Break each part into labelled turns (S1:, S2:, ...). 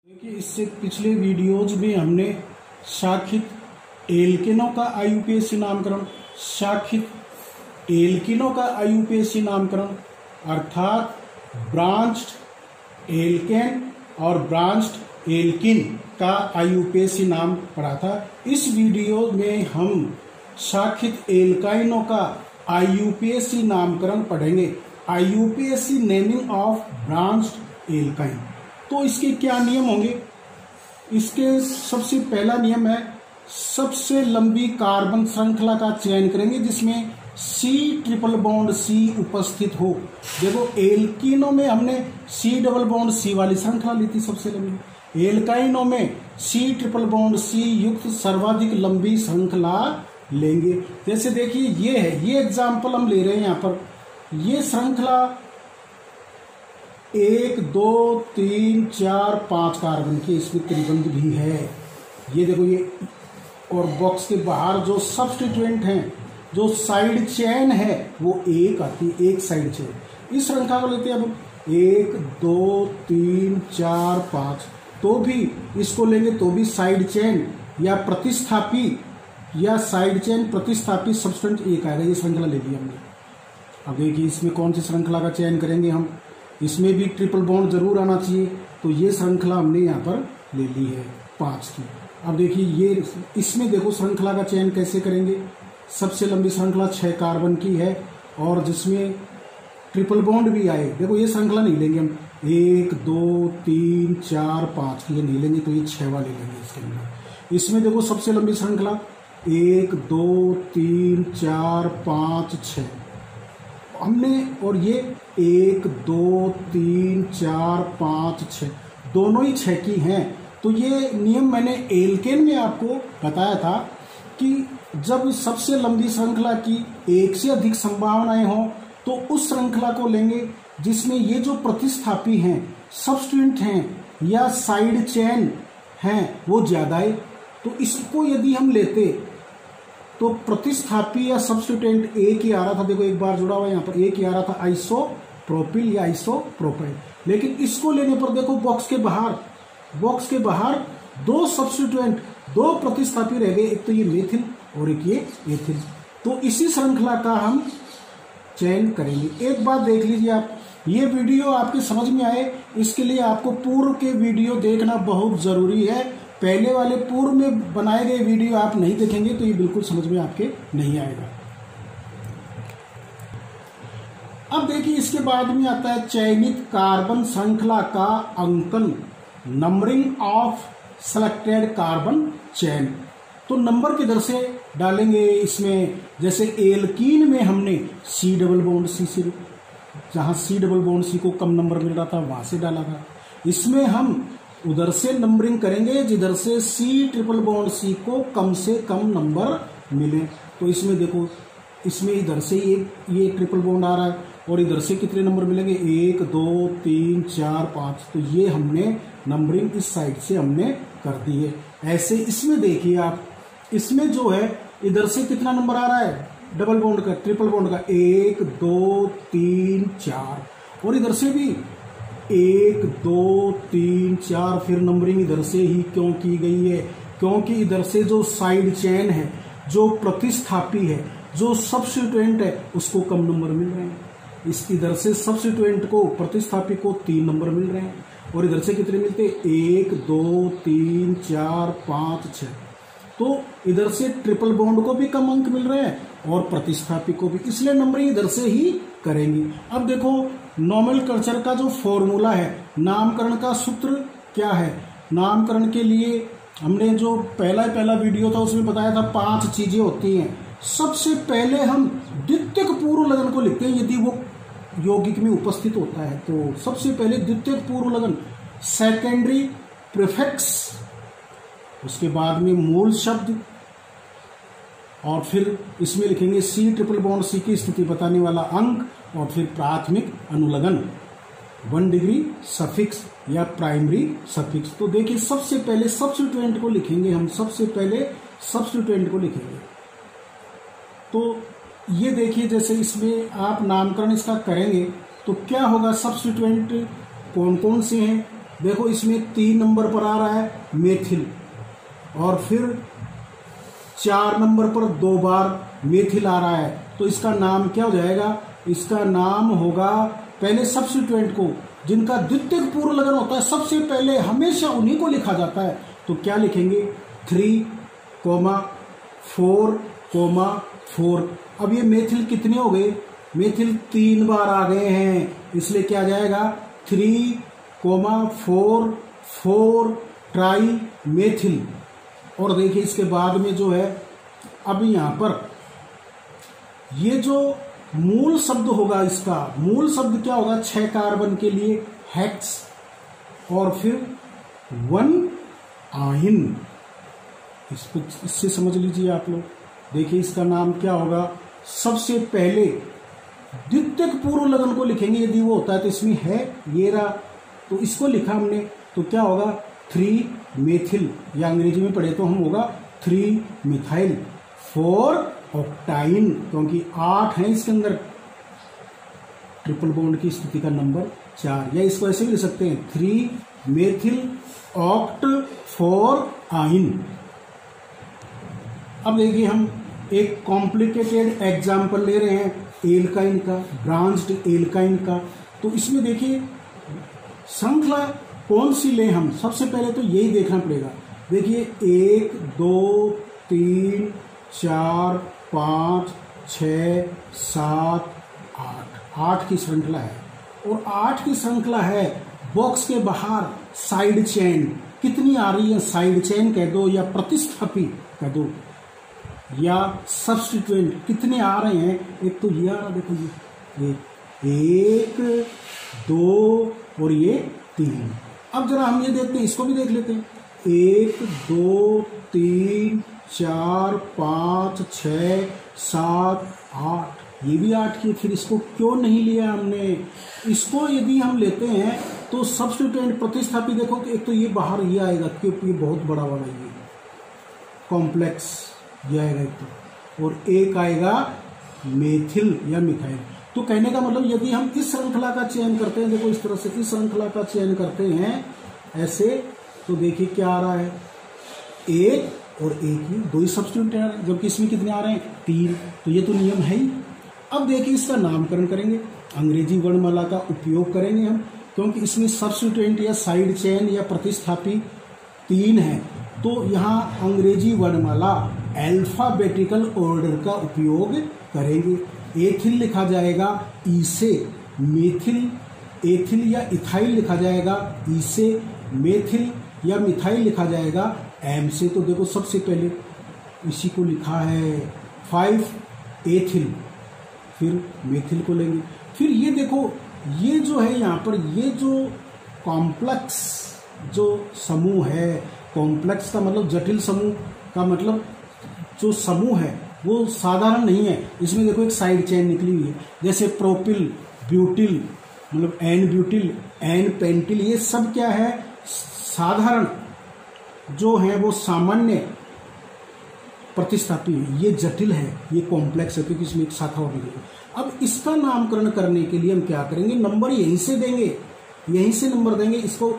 S1: देखिए, इससे पिछले वीडियोज में हमने शाखित एल्केनों का आईयूपीएसी नामकरण, शाखित एल्किनों का आईयूपीएसी नामकरण अर्थात ब्रांच्ड एल्केन और ब्रांच्ड एल्किन का आईयूपीएसी नाम पढ़ा था। इस वीडियो में हम शाखित एल्काइनों का आईयूपीएसी नामकरण पढ़ेंगे। IUPAC naming of branched alkyne. तो इसके क्या नियम होंगे? इसके सबसे पहला नियम है सबसे लंबी कार्बन श्रृंखला का चयन करेंगे जिसमें C ट्रिपल बॉन्ड C उपस्थित हो। देखो, एल्किनों में हमने C डबल बॉन्ड C वाली श्रृंखला ली थी सबसे लंबी। एल्काइनों में C ट्रिपल बॉन्ड C युक्त सर्वाधिक लंबी श्रृंखला लेंगे। जैसे देखिए, ये है, ये एग्जाम्पल हम ले रहे हैं यहाँ पर। ये श्रृंखला 1 2 3 4 5 कार्बन की इसमें त्रिबंध भी है। ये देखो, ये और बॉक्स के बाहर जो सब्स्टिट्यूएंट हैं, जो साइड चेन है, वो एक आती है, एक साइड चेन। इस श्रृंखला को लेते हैं अब 1 2 3 4 5। तो भी इसको लेंगे तो भी साइड चेन या प्रतिस्थापी या साइड चेन प्रतिस्थापी सब्स्टिट्यूएंट एक आएगा। ये श्रृंखला ले ली हमने। अब देखिए, इसमें कौन सी श्रृंखला का चयन करेंगे हम? इसमें भी ट्रिपल बॉन्ड जरूर आना चाहिए। तो ये श्रृंखला हमने यहाँ पर ले ली है 5 की। अब देखिए, ये इसमें देखो श्रृंखला का चयन कैसे करेंगे। सबसे लंबी श्रृंखला 6 कार्बन की है और जिसमें ट्रिपल बॉन्ड भी आए। देखो, ये श्रृंखला नहीं लेंगे हम 1 2 3 4 5 की, ये नहीं लेंगे। तो ये 6 वाले लेंगे इसके अंदर। इसमें देखो सबसे लंबी श्रृंखला 1 2 3 4 5 6 हमने, और ये 1 2 3 4 5 6 दोनों ही 6 की हैं। तो ये नियम मैंने एल्केन में आपको बताया था कि जब सबसे लंबी श्रृंखला की एक से अधिक संभावनाएं हों तो उस श्रृंखला को लेंगे जिसमें ये जो प्रतिस्थापी हैं, सब्स्टिट्यूएंट हैं या साइड चेन हैं, वो ज्यादा है। तो इसको यदि हम लेते तो प्रतिस्थापी या सब्स्टिट्यूएंट एक ही आ रहा था। देखो, एक बार जुड़ा हुआ यहाँ पर एक ही आ रहा था, आइसोप्रोपिल या आइसोप्रोपाइल। लेकिन इसको लेने पर देखो, बॉक्स के बाहर 2 सब्स्टिट्यूएंट, 2 प्रतिस्थापी रह गए। एक तो ये मेथिल और एक ये एथिल। तो इसी श्रृंखला का हम चयन करेंगे। एक बात देख लीजिए आप, ये वीडियो आपके समझ में आए इसके लिए आपको पूर्व के वीडियो देखना बहुत जरूरी है। पहले वाले पूर्व में बनाए गए वीडियो आप नहीं देखेंगे तो ये बिल्कुल समझ में आपके नहीं आएगा। अब देखिए, इसके बाद में आता है चयनित कार्बन श्रृंखला का अंकन, numbering of selected carbon chain. तो नंबर किधर से डालेंगे इसमें? जैसे एल्कीन में हमने C डबल बॉन्ड C से, जहां C डबल बॉन्ड C को कम नंबर मिल रहा था वहां से डाला था। इसमें हम उधर से नंबरिंग करेंगे जिधर से C ट्रिपल बॉन्ड C को कम से कम नंबर मिले। तो इसमें देखो, इसमें इधर से ये ट्रिपल बॉन्ड आ रहा है और इधर से कितने नंबर मिलेंगे? 1 2 3 4 5। तो ये हमने नंबरिंग इस साइड से हमने कर दी है। ऐसे इसमें देखिए आप, इसमें जो है इधर से कितना नंबर आ रहा है डबल बॉन्ड का, ट्रिपल बॉन्ड का? 1 2 3 4। और इधर से भी 1 2 3 4। फिर नंबरिंग इधर से ही क्यों की गई है? क्योंकि इधर से जो साइड चेन है, जो प्रतिस्थापी है, जो सब्स्टिट्यूएंट है, उसको कम नंबर मिल रहे हैं। इस इधर से सब्स्टिट्यूएंट को, प्रतिस्थापी को 3 नंबर मिल रहे हैं और इधर से कितने मिलते? 1 2 3 4 5 6। तो इधर से ट्रिपल बॉन्ड को भी कम अंक मिल रहे हैं और प्रतिस्थापी को भी, इसलिए नंबरिंग इधर से ही करेंगे। अब देखो, नोमेनक्लेचर का जो फॉर्मूला है, नामकरण का सूत्र क्या है? नामकरण के लिए हमने जो पहला वीडियो था उसमें बताया था 5 चीजें होती हैं। सबसे पहले हम द्वितीयक पूर्व लगन को लिखते हैं यदि वो यौगिक में उपस्थित होता है। तो सबसे पहले द्वितीयक पूर्व लगन, सेकेंडरी प्रीफिक्स, उसके बाद में मूल शब्द, और फिर इसमें लिखेंगे C ट्रिपल बॉन्ड C की स्थिति बताने वाला अंक, और फिर प्राथमिक अनुलग्न 1 डिग्री सफिक्स या प्राइमरी सफिक्स। तो देखिए, सबसे पहले सब्स्टिट्यूएंट को लिखेंगे हम, सबसे पहले सब्स्टिट्यूएंट को लिखेंगे। तो ये देखिए, जैसे इसमें आप नामकरण इसका करेंगे तो क्या होगा? सब्स्टिट्यूएंट कौन कौन से हैं? देखो इसमें 3 नंबर पर आ रहा है मेथिल, और फिर 4 नंबर पर 2 बार मेथिल आ रहा है, तो इसका नाम क्या हो जाएगा? इसका नाम होगा, पहले सब्स्टिट्यूएंट को जिनका द्वितीयक पूर्व लगन होता है सबसे पहले हमेशा उन्हीं को लिखा जाता है, तो क्या लिखेंगे? 3,4,4। अब ये मेथिल कितने हो गए? मेथिल 3 बार आ गए हैं, इसलिए क्या जाएगा? 3,4,4 ट्राई मेथिल। और देखिए इसके बाद में जो है, अब यहां पर ये जो मूल शब्द होगा, इसका मूल शब्द क्या होगा? 6 कार्बन के लिए हेक्स, और फिर 1 आयन। इससे समझ लीजिए आप लोग। देखिए इसका नाम क्या होगा? सबसे पहले द्वितीयक पूर्व लगन को लिखेंगे, यदि वो होता है तो इसमें है ये रहा, तो इसको लिखा हमने, तो क्या होगा? 3 मेथिल, या अंग्रेजी में पढ़े तो हम होगा 3 मिथाइल 4 ऑक्टाइन, क्योंकि 8 है इसके अंदर ट्रिपल बॉन्ड की स्थिति का नंबर 4, या इसको ऐसे भी लिख सकते हैं 3 मेथिल ऑक्ट 4 आइन। अब देखिए हम एक कॉम्प्लिकेटेड एग्जाम्पल ले रहे हैं एल्काइन का, ब्रांच्ड एल्काइन का। तो इसमें देखिए श्रृंखला कौन सी ले हम? सबसे पहले तो यही देखना पड़ेगा। देखिए 1 2 3 4 5 6 7 8 की श्रृंखला है, और 8 की श्रृंखला है। बॉक्स के बाहर साइड चेन कितनी आ रही है? साइड चेन कह दो, या प्रतिस्थापी कह दो, या सब्स्टिट्यूएंट कितने आ रहे हैं? एक तो ये आ रहा, देखो ये 1 2 और ये 3। अब जरा हम ये देखते हैं, इसको भी देख लेते हैं। 1 2 3 4 5 6 7 8, ये भी 8 की। फिर इसको क्यों नहीं लिया हमने? इसको यदि हम लेते हैं तो सब्स्टिट्यूएंट प्रतिस्थापी देखो तो एक तो ये बाहर ये आएगा, क्योंकि ये बहुत बड़ा वाला ये कॉम्प्लेक्स ये आएगा एक तो, और एक आएगा मेथिल या मिथाइल। तो कहने का मतलब यदि हम इस श्रृंखला का चयन करते हैं, देखो इस तरह से इस श्रृंखला का चयन करते हैं ऐसे, तो देखिए क्या आ रहा है? 1 और 1 ही 2 ही सब्स्टिट्यूएंट आ रहे हैं, जबकि इसमें कितने आ रहे हैं? 3। तो ये तो नियम है ही। अब देखिए इसका नामकरण करेंगे, अंग्रेजी वर्णमाला का उपयोग करेंगे हम, क्योंकि इसमें सब्स्टिट्यूएंट या साइड चेन या प्रतिस्थापी 3 है, तो यहाँ अंग्रेजी वर्णमाला अल्फाबेटिकल ऑर्डर का उपयोग करेंगे। एथिल लिखा जाएगा ई से, मेथिल एथिल या इथाइल लिखा जाएगा ई से, मेथिल या मिथाइल लिखा जाएगा एम से। तो देखो सबसे पहले इसी को लिखा है 5 एथिल, फिर मेथिल को लेंगे। फिर ये देखो ये जो है यहाँ पर ये जो कॉम्प्लेक्स जो समूह है, कॉम्प्लेक्स का मतलब जटिल समूह का मतलब जो समूह है वो साधारण नहीं है। इसमें देखो एक साइड चेन निकली हुई है, जैसे प्रोपिल, ब्यूटिल मतलब एन ब्यूटिल, एन पेंटिल, ये सब क्या है? साधारण जो है वो सामान्य प्रतिस्थापी है, ये जटिल है, ये कॉम्प्लेक्स है, क्योंकि इसमें एक शाखा और निकली। अब इसका नामकरण करने के लिए हम क्या करेंगे? नंबर यहीं से देंगे, यहीं से नंबर देंगे। इसको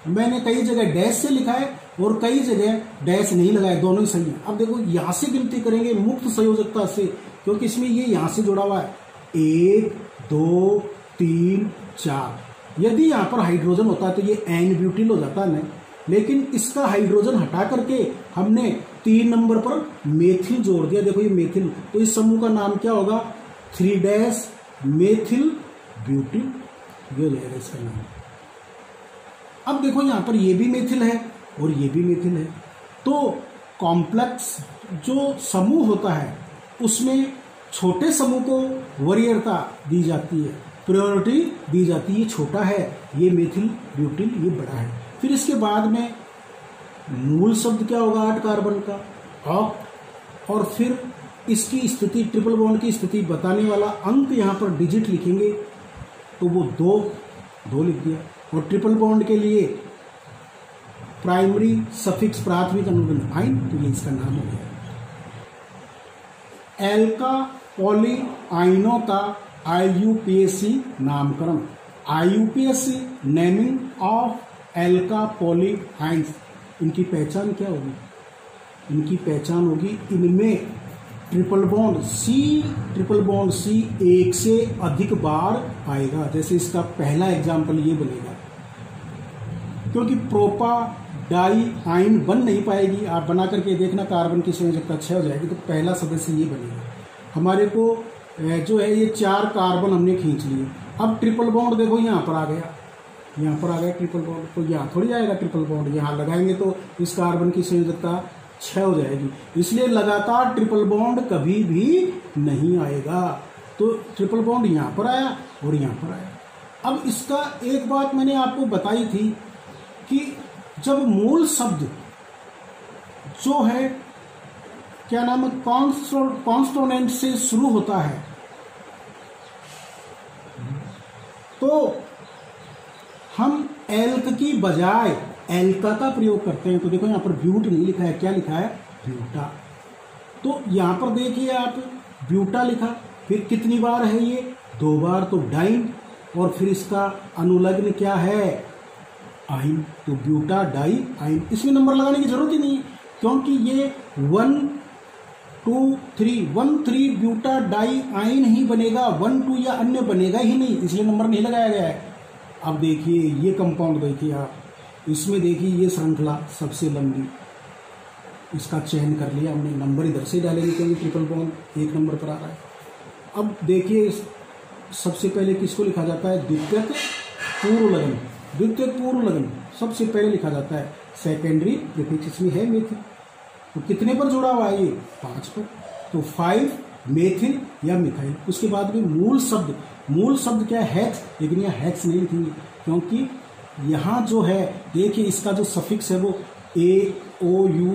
S1: मैंने कई जगह डैश से लिखा है और कई जगह डैश नहीं लगाया, दोनों ही सही है। अब देखो यहां से गिनती करेंगे मुक्त संयोजकता से, क्योंकि इसमें ये यहां से जुड़ा हुआ है 1 2 3 4। यदि यहाँ पर हाइड्रोजन होता है तो ये एन ब्यूटिल हो जाता है, लेकिन इसका हाइड्रोजन हटा करके हमने 3 नंबर पर मेथिल जोड़ दिया। देखो ये मेथिल, तो इस समूह का नाम क्या होगा? 3 मेथिल ब्यूटिल, ये हो जाएगा इसका नाम। अब देखो यहाँ पर ये भी मेथिल है और ये भी मेथिल है, तो कॉम्प्लेक्स जो समूह होता है उसमें छोटे समूह को वरीयता दी जाती है, प्रायोरिटी दी जाती है। ये छोटा है, ये मेथिल ब्यूटिल, ये बड़ा है। फिर इसके बाद में मूल शब्द क्या होगा? 8 कार्बन का ऑक्ट, और फिर इसकी स्थिति ट्रिपल बॉन्ड की स्थिति बताने वाला अंक यहाँ पर डिजिट लिखेंगे, तो वो 2 लिख दिया। और ट्रिपल बॉन्ड के लिए प्राइमरी सफिक्स प्राथमिक अनुबंध आइन, तो ये इसका नाम हो गया। एल्का पॉली आइनों का IUPAC नामकरण। IUPAC नेमिंग ऑफ एल्का पॉलीहाइड्स, इनकी पहचान क्या होगी? इनकी पहचान होगी इनमें ट्रिपल बॉन्ड सी एक से अधिक बार आएगा। जैसे इसका पहला एग्जाम्पल ये बनेगा, क्योंकि प्रोपा डाई आइन बन नहीं पाएगी, आप बना करके देखना कार्बन की संयोजकता 6 हो जाएगी, तो पहला सदस्य ये बनेगा। हमारे को जो है ये 4 कार्बन हमने खींच लिए। अब ट्रिपल बॉन्ड देखो यहाँ पर आ गया, यहाँ पर आ गया ट्रिपल बॉन्ड, तो यहाँ थोड़ी आएगा ट्रिपल बॉन्ड, यहाँ लगाएंगे तो इस कार्बन की संयोजकता 6 हो जाएगी। इसलिए लगातार ट्रिपल बॉन्ड कभी भी नहीं आएगा। तो ट्रिपल बॉन्ड यहाँ पर आया और यहाँ पर आया। अब इसका एक बात मैंने आपको बताई थी कि जब मूल शब्द जो है क्या नाम है कॉन्सोनेंट से शुरू होता है तो हम एल्क की बजाय एल्का का प्रयोग करते हैं। तो देखो यहाँ पर ब्यूट नहीं लिखा है, क्या लिखा है? ब्यूटा। तो यहाँ पर देखिए आप ब्यूटा लिखा, फिर कितनी बार है ये? 2 बार, तो डाइन, और फिर इसका अनुलग्न क्या है? आइन। तो ब्यूटा डाई आइन। इसमें नंबर लगाने की जरूरत ही नहीं है, क्योंकि ये 1 2 3 ब्यूटा डाई आइन ही बनेगा, 1 2 या अन्य बनेगा ही नहीं, इसलिए नंबर नहीं लगाया गया है। अब देखिए ये कंपाउंड देखिए आप, इसमें देखिए ये श्रृंखला सबसे लंबी, इसका चयन कर लिया हमने, नंबर इधर से डालेंगे क्योंकि ट्रिपल बॉन्ड 1 नंबर पर आ रहा है। अब देखिए सबसे पहले किसको लिखा जाता है? द्वितीयक पूर्व लगन। द्वितीयक पूर्व लगन सबसे पहले लिखा जाता है, सेकेंडरी प्रीफिक्स इसमें है मेथिल। तो कितने पर जुड़ा हुआ है ये? 5 पर, तो 5 मेथिल या मिथाइल। उसके बाद में मूल शब्द क्या है? हेक्स, लेकिन यहाँ हेक्स नहीं लिखेंगे क्योंकि यहाँ जो है देखिए इसका जो सफिक्स है वो AIOU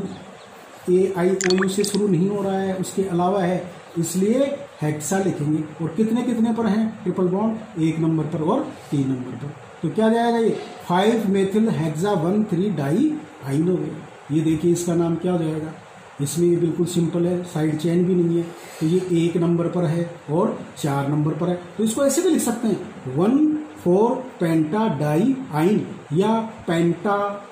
S1: से शुरू नहीं हो रहा है, उसके अलावा है, इसलिए हेक्सा लिखेंगे। और कितने पर हैं ट्रिपल बॉन्ड? 1 नंबर पर और 3 नंबर पर। तो क्या जाएगा ये? 5 मेथिल हेक्सा 1 3 डाई आइन हो गया। ये देखिए इसका नाम क्या हो जाएगा? इसमें ये बिल्कुल सिंपल है, साइड चेन भी नहीं है, तो ये 1 नंबर पर है और 4 नंबर पर है। तो इसको ऐसे भी लिख सकते हैं 1,4 पेंटा डाई आइन या पेंटा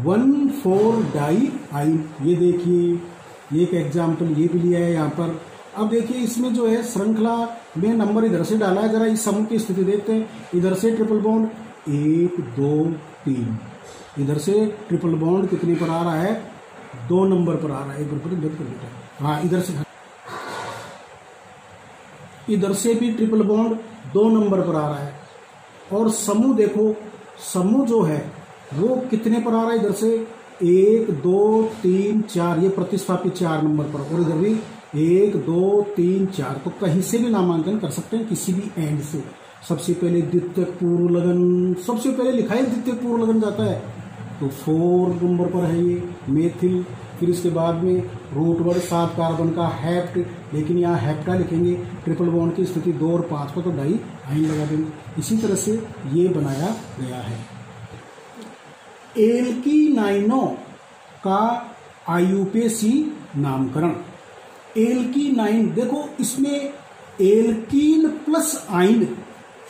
S1: 1,4 डाई आइन। ये देखिए एक एग्जाम्पल ये भी लिया है यहाँ पर। अब देखिए इसमें जो है श्रृंखला में नंबर इधर से डाला है, जरा इस समूह की स्थिति देखते हैं। इधर से ट्रिपल बॉन्ड 1 2 3, इधर से ट्रिपल बॉन्ड कितने पर आ रहा है? 2 नंबर पर आ रहा है। एक बार कर बेटा, हाँ इधर से भी ट्रिपल बॉन्ड 2 नंबर पर आ रहा है। और समूह देखो, समूह जो है वो कितने पर आ रहा है? इधर से 1 2 3 4, ये प्रतिस्थापित 4 नंबर पर, और इधर भी 1 2 3 4। तो कहीं से भी नामांकन कर सकते हैं, किसी भी एंड से। सबसे पहले द्वितीयक पूर्व लगन, सबसे पहले लिखा है द्वितीयक पूर्व लगन जाता है, तो 4 नंबर पर है ये मेथिल। फिर इसके बाद में रूट वर्ड 7 कार्बन का हेप्ट, लेकिन यहाँ हेप्टा लिखेंगे। ट्रिपल बॉन्ड की स्थिति 2 और 5 पर, तो डाई आइन लगा देंगे। इसी तरह से ये बनाया गया है। एल्कीनाइनों का आयुपेसी नामकरण। एल्कीनाइन देखो, इसमें एल्कीन प्लस आइन,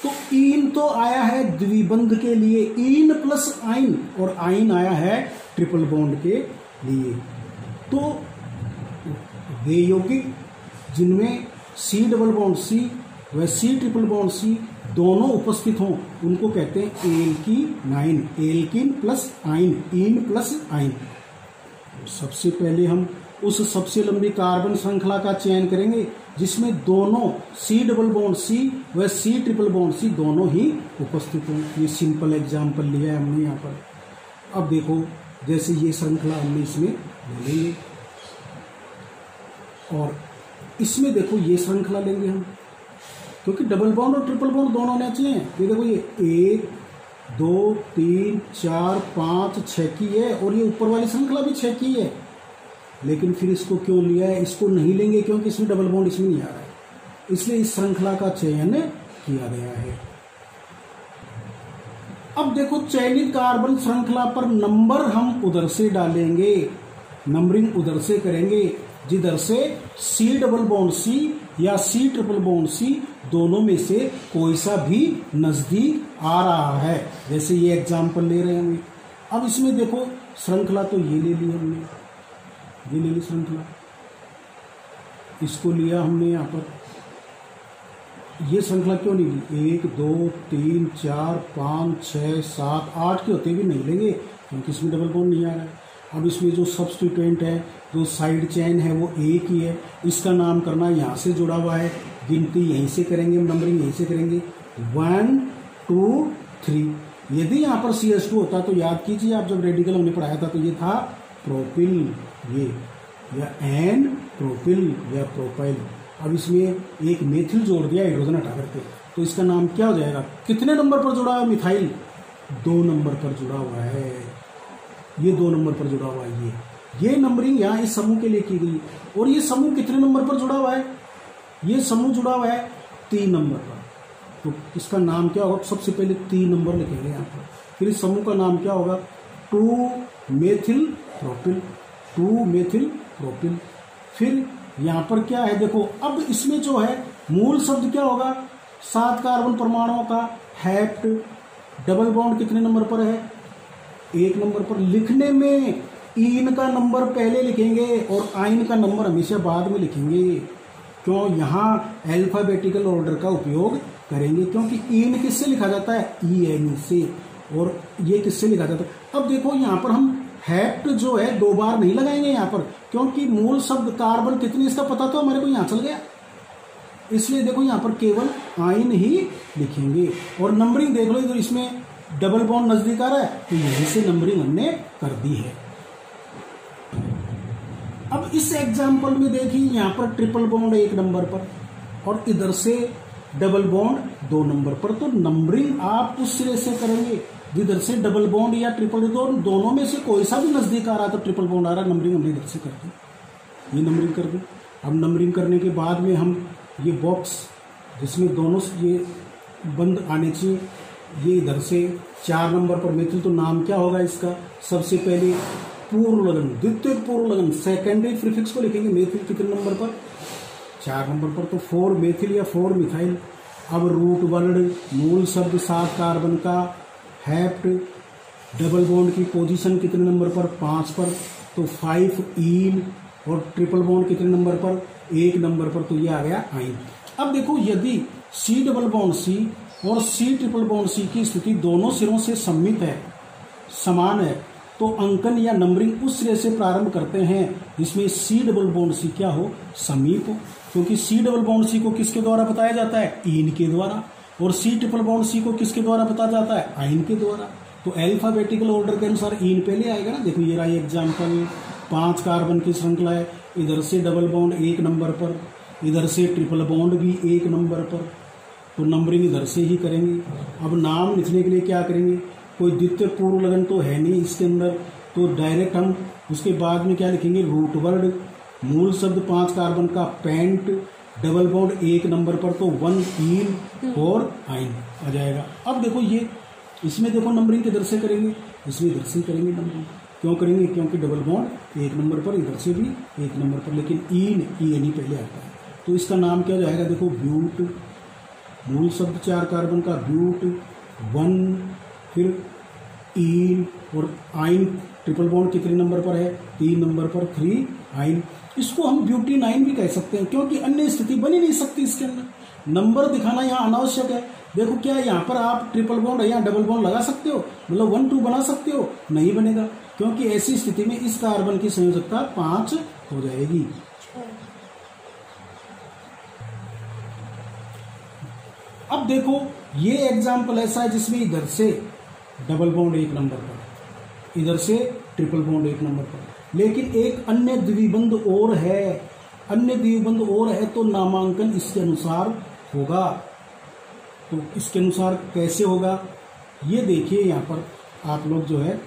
S1: तो इन तो आया है द्विबंध के लिए, इन प्लस आइन, और आइन आया है ट्रिपल बॉन्ड के लिए। तो वे यौगिक जिनमें C डबल बॉन्ड C व C ट्रिपल बॉन्ड C दोनों उपस्थित हों उनको कहते हैं एल्कीनाइन। एल्कीन प्लस आइन, इन प्लस आइन। सबसे पहले हम उस सबसे लंबी कार्बन श्रृंखला का चयन करेंगे जिसमें दोनों C डबल बॉन्ड C व C ट्रिपल बॉन्ड C दोनों ही उपस्थित हों। ये सिंपल एग्जाम्पल लिया है हमने यहाँ पर। अब देखो जैसे ये श्रृंखला हमने इसमें ले लेंगे, और इसमें देखो ये श्रृंखला लेंगे हम, क्योंकि डबल बॉन्ड और ट्रिपल बॉन्ड दोनों होने चाहिए। ये देखो ये 1 2 3 4 5 6 की है, और ये ऊपर वाली श्रृंखला भी 6 की है। लेकिन फिर इसको क्यों लिया है? इसको नहीं लेंगे क्योंकि इसमें डबल बॉन्ड इसमें नहीं आ रहा है, इसलिए इस श्रृंखला का चयन किया गया है। अब देखो चयनित कार्बन श्रृंखला पर नंबर हम उधर से डालेंगे, नंबरिंग उधर से करेंगे जिधर से C डबल बॉन्ड C या C ट्रिपल बॉन्ड C दोनों में से कोई सा भी नजदीक आ रहा है। जैसे ये एग्जाम्पल ले रहे हैं, अब इसमें देखो श्रृंखला तो ये ले ली हमने, ये ले ली श्रृंखला, इसको लिया हमने यहाँ पर। ये श्रृंखला क्यों नहीं ली? 1 2 3 4 5 6 7 8 के होते भी नहीं लेंगे क्योंकि इसमें डबल बॉन्ड नहीं आ रहा है। अब इसमें जो सब्स्टिट्यूएंट है, जो साइड चेन है वो एक ही है, इसका नाम करना यहाँ से जुड़ा हुआ है, गिनती यहीं से करेंगे, नंबरिंग यहीं से करेंगे 1 2 3। यदि यहाँ पर CH2 होता तो याद कीजिए, आप जब रेडिकल हमने पढ़ाया था तो ये था प्रोपिल, ये या एन प्रोपिल या प्रोपाइल। अब इसमें एक मेथिल जोड़ दिया हाइड्रोजन हटा करके, तो इसका नाम क्या हो जाएगा? कितने नंबर पर जुड़ा है मिथाइल? 2 नंबर पर जुड़ा हुआ है, ये 2 नंबर पर जुड़ा हुआ है। ये नंबरिंग यहाँ इस समूह के लिए की गई। और ये समूह कितने नंबर पर जुड़ा हुआ है? ये समूह जुड़ा हुआ है 3 नंबर पर। तो इसका नाम क्या होगा? सबसे पहले 3 नंबर लिखेंगे यहाँ पर, फिर इस समूह का नाम क्या होगा? 2 मेथिल प्रोपिल, 2 मेथिल प्रोपिल। फिर यहाँ पर क्या है देखो, अब इसमें जो है मूल शब्द क्या होगा? 7 कार्बन परमाणुओं का हैप्ट। डबल बॉन्ड कितने नंबर पर है? 1 नंबर पर। लिखने में इन का नंबर पहले लिखेंगे और आइन का नंबर हमेशा बाद में लिखेंगे। क्यों? यहाँ अल्फाबेटिकल ऑर्डर का उपयोग करेंगे, क्योंकि इन किससे लिखा जाता है? EN से, और ये किससे लिखा जाता है? अब देखो यहाँ पर हम हैप्ट जो है 2 बार नहीं लगाएंगे यहाँ पर, क्योंकि मूल शब्द कार्बन कितनी इसका पता तो हमारे को यहाँ चल गया, इसलिए देखो यहाँ पर केवल आइन ही लिखेंगे। और नंबरिंग देख लो, इधर इसमें डबल बॉन्ड नजदीक आ रहा है तो यहीं से नंबरिंग हमने कर दी है। अब इस एग्जाम्पल में देखिए, यहाँ पर ट्रिपल बॉन्ड 1 नंबर पर और इधर से डबल बॉन्ड 2 नंबर पर, तो नंबरिंग आप उस सिरे से करेंगे जिधर से डबल बॉन्ड या ट्रिपल बॉन्ड दोनों में से कोई सा भी नजदीक आ रहा तो ट्रिपल बॉन्ड आ रहा, नंबरिंग हमने इधर से कर दी, ये नंबरिंग कर दी। अब नंबरिंग करने के बाद में हम ये बॉक्स जिसमें दोनों ये बंद आने चाहिए, ये इधर से 4 नंबर पर मेथिल, तो नाम क्या होगा इसका? सबसे पहले पूर्व लगन, द्वितीय पूर्व लगन, सेकेंडरी प्रीफिक्स को लिखेंगे। मेथिल कितने नंबर पर? 4 नंबर पर, तो 4 मेथिल या 4 मिथाइल। अब रूट वर्ड, मूल शब्द 7 कार्बन का, हैप्ट, डबल बॉन्ड की पोजीशन कितने नंबर पर? 5 पर, तो 5 ईन। और ट्रिपल बॉन्ड कितने नंबर पर? 1 नंबर पर, तो ये आ गया आइन। अब देखो, यदि C डबल बॉन्ड C और C ट्रिपल बॉन्ड C की स्थिति दोनों सिरों से सम्मित है, समान है, तो अंकन या नंबरिंग उस सिरे से प्रारंभ करते हैं जिसमें C डबल बॉन्ड C क्या हो? समीप हो, क्योंकि C डबल बॉन्ड C को किसके द्वारा बताया जाता है? ईन के द्वारा। और C ट्रिपल बॉन्ड C को किसके द्वारा बताया जाता है? आइन के द्वारा। तो अल्फाबेटिकल ऑर्डर के अनुसार ईन पहले आएगा ना। देखो ये रहा एग्जाम्पल, 5 कार्बन की श्रृंखला है, इधर से डबल बॉन्ड 1 नंबर पर, इधर से ट्रिपल बॉन्ड भी 1 नंबर पर, तो नंबरिंग इधर से ही करेंगे। अब नाम लिखने के लिए क्या करेंगे? कोई द्वितीय पूर्व लगन तो है नहीं इसके अंदर, तो डायरेक्ट हम उसके बाद में क्या लिखेंगे? रूट वर्ड, मूल शब्द 5 कार्बन का, पेंट, डबल बॉन्ड 1 नंबर पर, तो 1 ईन और आइन आ जाएगा। अब देखो ये इसमें देखो नंबरिंग किधर से करेंगे? इसमें इधर से करेंगे नंबरिंग। क्यों करेंगे? क्योंकि डबल बॉन्ड 1 नंबर पर, इधर से भी 1 नंबर पर, लेकिन ईन ही पहले आता है, तो इसका नाम क्या जाएगा? देखो ब्यूट, मूल शब्द 4 कार्बन का, ब्यूट 1, फिर ईन और आइन। ट्रिपल बॉन्ड कितने नंबर पर है? 3 नंबर पर, 3 आइन। इसको हम ब्यूटी 9 भी कह सकते हैं, क्योंकि अन्य स्थिति बन ही नहीं सकती इसके अंदर। नंबर दिखाना यहाँ अनावश्यक है। देखो क्या यहाँ पर आप ट्रिपल बॉन्ड या डबल बॉन्ड लगा सकते हो, मतलब 1 2 बना सकते हो? नहीं बनेगा, क्योंकि ऐसी स्थिति में इस कार्बन की संयोजकता 5 हो जाएगी। अब देखो ये एग्जाम्पल ऐसा है जिसमें इधर से डबल बॉन्ड 1 नंबर पर, इधर से ट्रिपल बॉन्ड 1 नंबर पर, लेकिन एक अन्य द्विबंध और है, अन्य द्विबंध और है, तो नामांकन इसके अनुसार होगा। तो इसके अनुसार कैसे होगा? ये देखिए यहाँ पर आप लोग जो है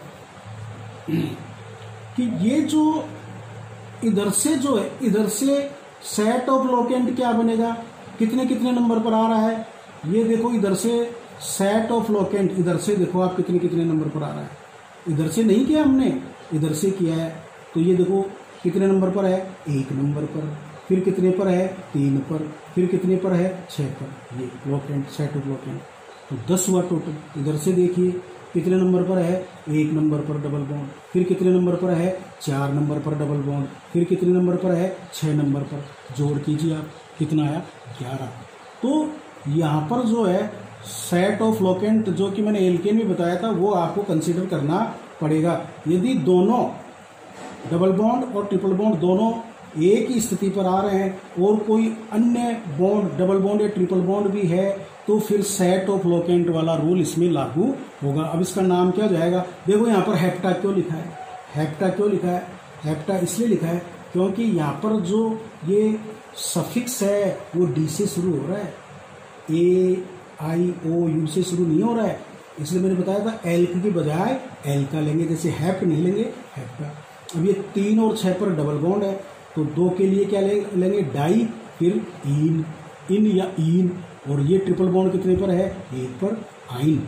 S1: कि ये जो इधर से जो है, इधर से सेट ऑफ लोकेंट क्या बनेगा? कितने कितने नंबर पर आ रहा है? ये देखो इधर से सेट ऑफ लोकेंट, इधर से देखो आप कितने कितने नंबर पर आ रहा है। इधर से नहीं किया हमने, इधर से किया है, तो ये देखो कितने नंबर पर है? 1 नंबर पर। फिर कितने पर है? 3 पर। फिर कितने पर है? 6 पर। ये लोकेंट, सेट ऑफ लोकेंट, तो 10 हुआ टोटल। इधर से देखिए कितने नंबर पर है, 1 नंबर पर डबल बॉन्ड, फिर कितने नंबर पर है, 4 नंबर पर डबल बॉन्ड, फिर कितने नंबर पर है, 6 नंबर पर। जोड़ कीजिए आप, कितना आया, 11। तो यहाँ पर जो है सेट ऑफ लोकेंट जो कि मैंने एल्केन में बताया था वो आपको कंसीडर करना पड़ेगा। यदि दोनों डबल बॉन्ड और ट्रिपल बॉन्ड दोनों एक ही स्थिति पर आ रहे हैं और कोई अन्य बॉन्ड डबल बॉन्ड या ट्रिपल बॉन्ड भी है तो फिर सेट ऑफ लोकेंट वाला रूल इसमें लागू होगा। अब इसका नाम क्या हो जाएगा, देखो यहाँ पर हेप्टा क्यों लिखा है, हेप्टा क्यों लिखा है, हेप्टा इसलिए लिखा है क्योंकि यहाँ पर जो ये सफिक्स है वो डी से शुरू हो रहा है, ए आई ओ यू से शुरू नहीं हो रहा है। इसलिए मैंने बताया था एल्क की बजाय एल्का लेंगे, जैसे हेप्ट नहीं लेंगे, हेप्टा। अब ये 3 और 6 पर डबल बॉन्ड है तो 2 के लिए क्या लेंगे, डाई, फिर इन या इन, और ये ट्रिपल बॉन्ड कितने पर है, 1 पर, आइन।